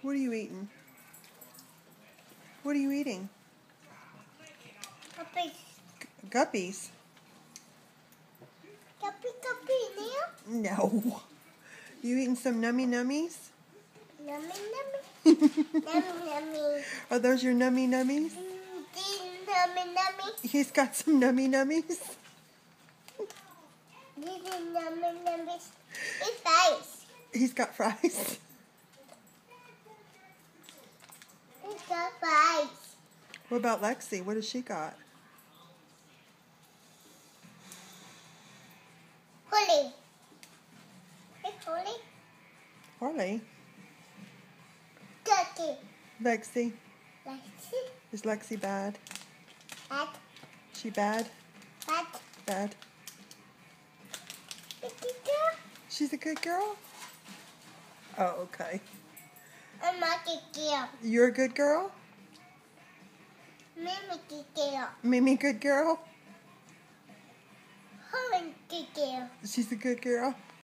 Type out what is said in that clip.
What are you eating? What are you eating? Guppies. Guppies? Guppy now? No. You eating some nummy nummies? Nummy nummy. Nummy nummy. Are those your nummy nummies? Nummy nummy. He's got some nummy nummies. This is nummy nummy. It's fries. He's got fries. It's got fries. What about Lexi? What has she got? Holy. It's holy. Harley. Turkey. Lexi. Lexi. Is Lexi bad? At. She bad? At. Bad. Kitty girl. She's a good girl? Oh, okay. I'm a kitty girl. You're a good girl? Mimi kitty girl. Mimi good girl? Holy kitty girl. She's a good girl?